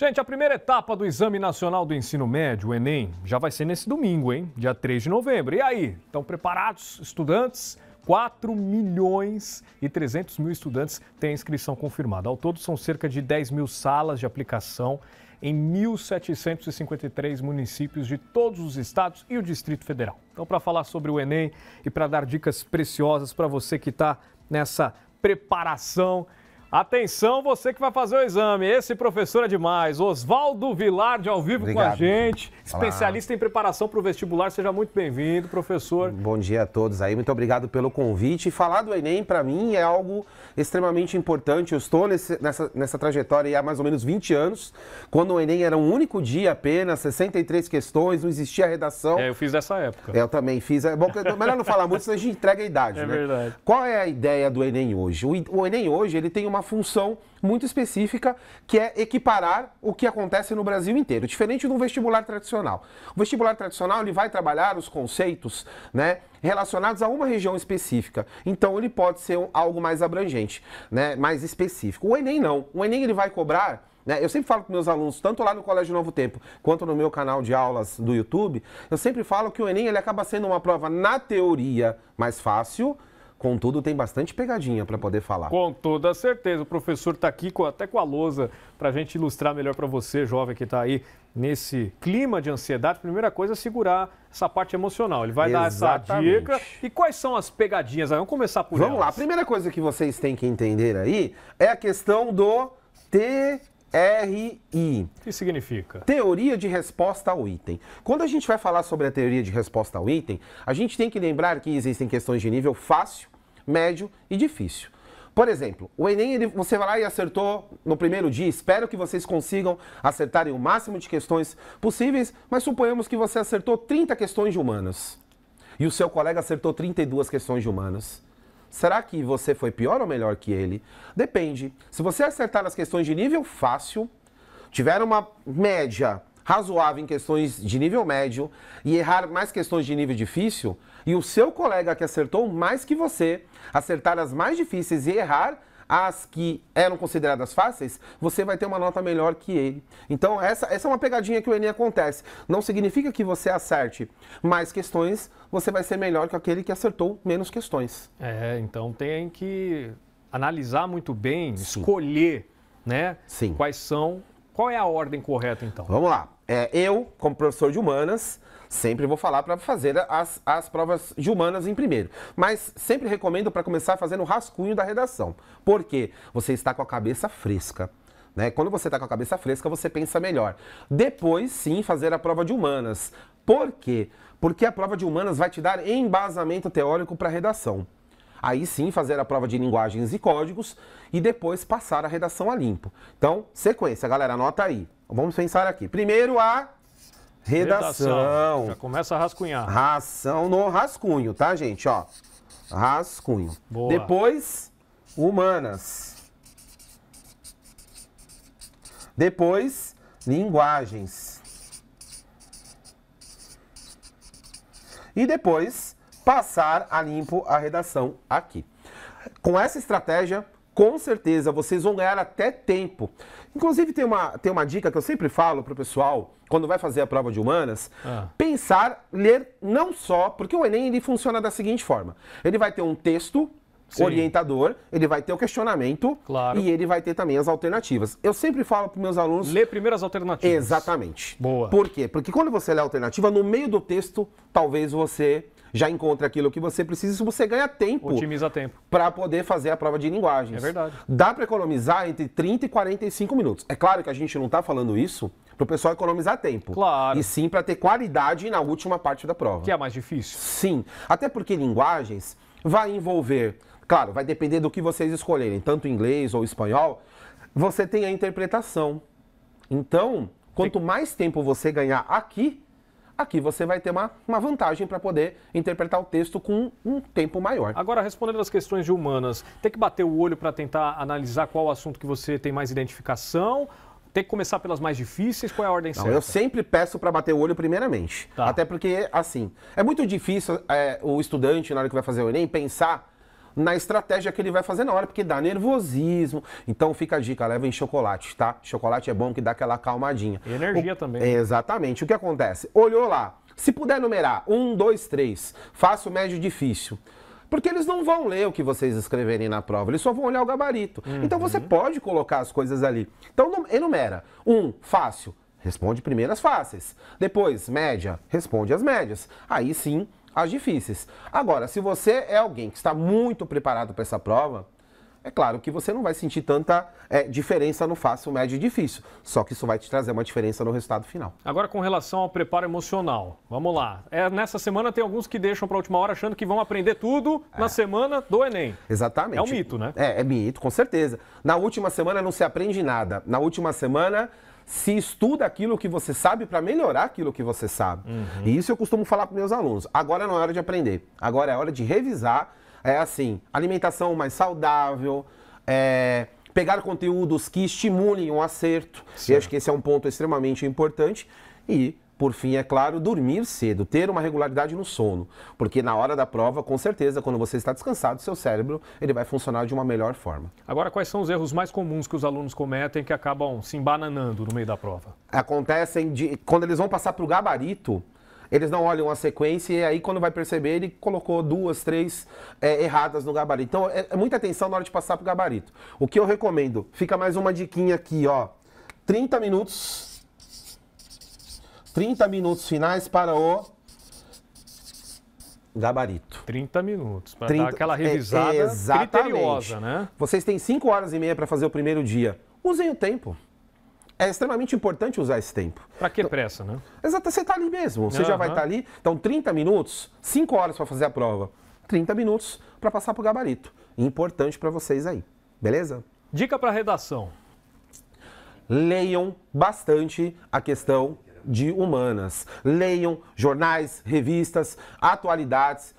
Gente, a primeira etapa do Exame Nacional do Ensino Médio, o Enem, já vai ser nesse domingo, hein? Dia 3 de novembro. E aí, estão preparados, estudantes? 4.300.000 estudantes têm inscrição confirmada. Ao todo, são cerca de 10 mil salas de aplicação em 1.753 municípios de todos os estados e o Distrito Federal. Então, para falar sobre o Enem e para dar dicas preciosas para você que está nessa preparação, atenção, você que vai fazer o exame. Esse professor é demais. Oswaldo Vilardi ao vivo com a gente. Especialista em preparação para o vestibular. Seja muito bem-vindo, professor. Bom dia a todos aí. Muito obrigado pelo convite. Falar do Enem, para mim, é algo extremamente importante. Eu estou nessa trajetória há mais ou menos 20 anos. Quando o Enem era um único dia apenas, 63 questões, não existia redação. Eu fiz dessa época. Eu também fiz. É bom, melhor não falar muito, senão a gente entrega a idade, né? É verdade. Qual é a ideia do Enem hoje? O Enem hoje, ele tem uma função muito específica, que é equiparar o que acontece no Brasil inteiro, diferente do vestibular tradicional. O vestibular tradicional, ele vai trabalhar os conceitos, né, relacionados a uma região específica. Então, ele pode ser algo mais abrangente, né, mais específico. O Enem não. O Enem, ele vai cobrar, né, eu sempre falo com meus alunos, tanto lá no Colégio Novo Tempo, quanto no meu canal de aulas do YouTube, eu sempre falo que o Enem, ele acaba sendo uma prova, na teoria, mais fácil. Contudo, tem bastante pegadinha para poder falar. Com toda certeza. O professor está aqui até com a lousa para a gente ilustrar melhor para você, jovem, que está aí nesse clima de ansiedade. Primeira coisa é segurar essa parte emocional. Ele vai dar essa dica. E quais são as pegadinhas? Vamos começar por Vamos lá. A primeira coisa que vocês têm que entender aí é a questão do TRI. O que significa? Teoria de resposta ao item. Quando a gente vai falar sobre a teoria de resposta ao item, a gente tem que lembrar que existem questões de nível fácil, médio e difícil. Por exemplo, o Enem, você vai lá e acertou no primeiro dia. Espero que vocês consigam acertarem o máximo de questões possíveis, mas suponhamos que você acertou 30 questões de humanas e o seu colega acertou 32 questões de humanas. Será que você foi pior ou melhor que ele? Depende. Se você acertar nas questões de nível fácil, tiver uma média razoável em questões de nível médio e errar mais questões de nível difícil, e o seu colega que acertou mais que você acertar as mais difíceis e errar as que eram consideradas fáceis, você vai ter uma nota melhor que ele. Então, essa é uma pegadinha que o Enem acontece. Não significa que você acerte mais questões, você vai ser melhor que aquele que acertou menos questões. Então tem que analisar muito bem, Sim. Escolher, né? Sim. Qual é a ordem correta, então? Vamos lá. Eu, como professor de humanas, sempre vou falar para fazer as provas de humanas em primeiro. Mas sempre recomendo para começar fazendo o rascunho da redação. Por quê? Você está com a cabeça fresca. Né? Quando você está com a cabeça fresca, você pensa melhor. Depois, sim, fazer a prova de humanas. Por quê? Porque a prova de humanas vai te dar embasamento teórico para a redação. Aí sim, fazer a prova de linguagens e códigos e depois passar a redação a limpo. Então, sequência, galera, anota aí. Vamos pensar aqui. Primeiro a redação. Já começa a rascunhar. Ração no rascunho, tá, gente? Ó, rascunho. Boa. Depois, humanas. Depois, linguagens. E depois, passar a limpo a redação aqui. Com essa estratégia, com certeza, vocês vão ganhar até tempo. Inclusive, tem uma dica que eu sempre falo para o pessoal, quando vai fazer a prova de humanas, pensar, ler não só, porque o Enem ele funciona da seguinte forma. Ele vai ter um texto orientador, ele vai ter o questionamento, claro, e ele vai ter também as alternativas. Eu sempre falo para os meus alunos... Lê primeiro as alternativas. Exatamente. Boa. Por quê? Porque quando você lê a alternativa, no meio do texto, talvez você já encontre aquilo que você precisa, se você ganha tempo. Otimiza tempo. Para poder fazer a prova de linguagens. É verdade. Dá para economizar entre 30 e 45 minutos. É claro que a gente não está falando isso para o pessoal economizar tempo. Claro. E sim para ter qualidade na última parte da prova. Que é mais difícil. Sim. Até porque linguagens vai envolver... Claro, vai depender do que vocês escolherem, tanto inglês ou espanhol. Você tem a interpretação. Então, quanto mais tempo você ganhar aqui você vai ter uma vantagem para poder interpretar o texto com um tempo maior. Agora, respondendo às questões de humanas, tem que bater o olho para tentar analisar qual assunto que você tem mais identificação? Tem que começar pelas mais difíceis? Qual é a ordem certa? Eu sempre peço para bater o olho primeiramente. Tá. Até porque, assim, é muito difícil o estudante, na hora que vai fazer o Enem, pensar na estratégia que ele vai fazer na hora, porque dá nervosismo. Então fica a dica, leva em chocolate, tá? Chocolate é bom que dá aquela acalmadinha. E energia também. Exatamente. O que acontece? Olhou lá, se puder numerar 1, 2, 3, fácil, médio, difícil. Porque eles não vão ler o que vocês escreverem na prova, eles só vão olhar o gabarito. Então você pode colocar as coisas ali. Então enumera. 1, fácil, responde primeiro as fáceis. Depois, média, responde as médias. Aí sim, as difíceis. Agora, se você é alguém que está muito preparado para essa prova, é claro que você não vai sentir tanta diferença no fácil, médio e difícil. Só que isso vai te trazer uma diferença no resultado final. Agora, com relação ao preparo emocional, vamos lá. Nessa semana tem alguns que deixam para a última hora achando que vão aprender tudo na semana do Enem. Exatamente. É um mito, né? É mito, com certeza. Na última semana não se aprende nada. Na última semana se estuda aquilo que você sabe para melhorar aquilo que você sabe. E isso eu costumo falar para meus alunos. Agora não é hora de aprender. Agora é hora de revisar. É assim, alimentação mais saudável, pegar conteúdos que estimulem o acerto. Certo. E acho que esse é um ponto extremamente importante. E, por fim, é claro, dormir cedo, ter uma regularidade no sono. Porque na hora da prova, com certeza, quando você está descansado, seu cérebro ele vai funcionar de uma melhor forma. Agora, quais são os erros mais comuns que os alunos cometem que acabam se embananando no meio da prova? Acontecem quando eles vão passar para o gabarito, eles não olham a sequência e aí quando vai perceber ele colocou 2, 3 erradas no gabarito. Então é muita atenção na hora de passar para o gabarito. O que eu recomendo, fica mais uma diquinha aqui, ó. 30 minutos finais para o gabarito. 30 minutos, para dar aquela revisada criteriosa, né? Vocês têm 5 horas e meia para fazer o primeiro dia. Usem o tempo. É extremamente importante usar esse tempo. Para que pressa, né? Exato, você está ali mesmo, você já vai estar ali. Então, 30 minutos, 5 horas para fazer a prova. 30 minutos para passar para o gabarito. Importante para vocês aí, beleza? Dica para redação. Leiam bastante a questão de humanas. Leiam jornais, revistas, atualidades.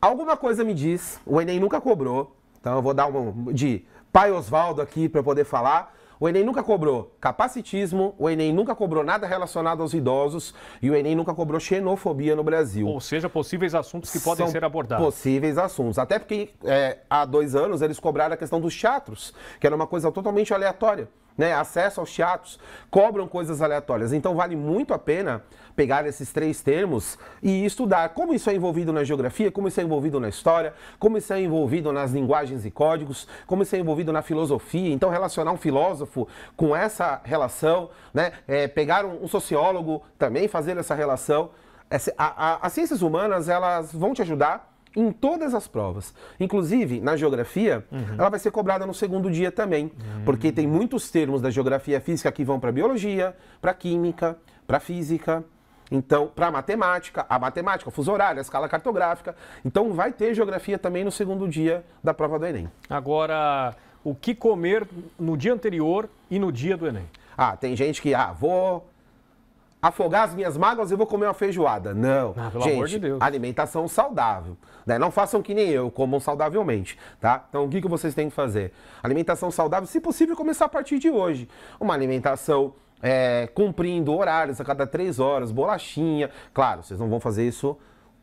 Alguma coisa me diz, o Enem nunca cobrou, então eu vou dar um de Pai Osvaldo aqui para poder falar. O Enem nunca cobrou capacitismo, o Enem nunca cobrou nada relacionado aos idosos e o Enem nunca cobrou xenofobia no Brasil. Ou seja, possíveis assuntos que podem ser abordados. Possíveis assuntos. Até porque há 2 anos eles cobraram a questão dos teatros, que era uma coisa totalmente aleatória. Né? Acesso aos teatros, cobram coisas aleatórias. Então vale muito a pena pegar esses 3 termos e estudar como isso é envolvido na geografia, como isso é envolvido na história, como isso é envolvido nas linguagens e códigos, como isso é envolvido na filosofia. Então relacionar um filósofo com essa relação, né? Pegar um sociólogo também, fazer essa relação. As ciências humanas, elas vão te ajudar em todas as provas. Inclusive, na geografia, ela vai ser cobrada no segundo dia também. Porque tem muitos termos da geografia física que vão para biologia, para química, para física, então, para matemática, o fuso horário, a escala cartográfica. Então, vai ter geografia também no segundo dia da prova do Enem. Agora, o que comer no dia anterior e no dia do Enem? Tem gente que, vou afogar as minhas mágoas e vou comer uma feijoada. Não, pelo gente, amor de Deus. Alimentação saudável. Né? Não façam que nem eu, comam saudavelmente, tá? Então, o que vocês têm que fazer? Alimentação saudável, se possível, começar a partir de hoje. Uma alimentação cumprindo horários a cada 3 horas, bolachinha. Claro, vocês não vão fazer isso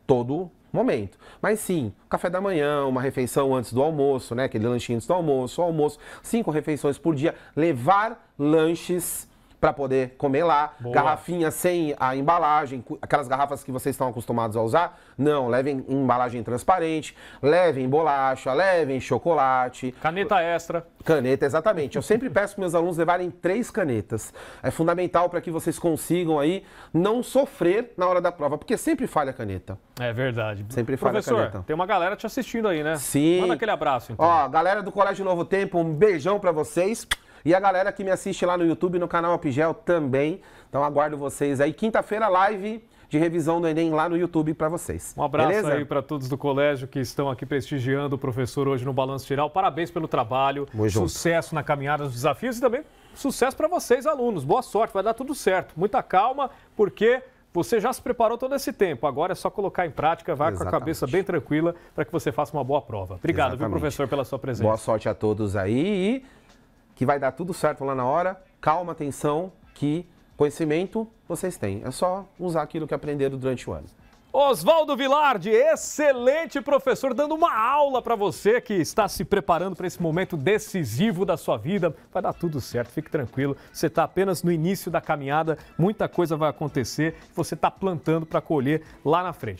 todo momento. Mas sim, café da manhã, uma refeição antes do almoço, né? Aquele lanchinho antes do almoço, 5 refeições por dia. Levar lanches para poder comer lá. Boa. Garrafinha sem a embalagem, aquelas garrafas que vocês estão acostumados a usar, não, levem embalagem transparente, levem bolacha, levem chocolate. Caneta extra. Caneta, exatamente. Eu sempre peço para meus alunos levarem 3 canetas. É fundamental para que vocês consigam aí não sofrer na hora da prova, porque sempre falha a caneta. É verdade. Sempre falha a caneta. Professor, tem uma galera te assistindo aí, né? Sim. Manda aquele abraço, então. Ó, galera do Colégio Novo Tempo, um beijão para vocês. E a galera que me assiste lá no YouTube, no canal Apigel também. Então aguardo vocês aí. Quinta-feira, live de revisão do Enem lá no YouTube para vocês. Um abraço. Beleza? Aí para todos do colégio que estão aqui prestigiando o professor hoje no Balanço Geral. Parabéns pelo trabalho. Sucesso na caminhada dos desafios e também sucesso para vocês, alunos. Boa sorte, vai dar tudo certo. Muita calma, porque você já se preparou todo esse tempo. Agora é só colocar em prática, vai com a cabeça bem tranquila para que você faça uma boa prova. Obrigado, viu, professor, pela sua presença. Boa sorte a todos aí e que vai dar tudo certo lá na hora. Calma, atenção, que conhecimento vocês têm. É só usar aquilo que aprenderam durante o ano. Oswaldo Vilardi, excelente professor, dando uma aula para você que está se preparando para esse momento decisivo da sua vida. Vai dar tudo certo, fique tranquilo. Você está apenas no início da caminhada, muita coisa vai acontecer. Você está plantando para colher lá na frente.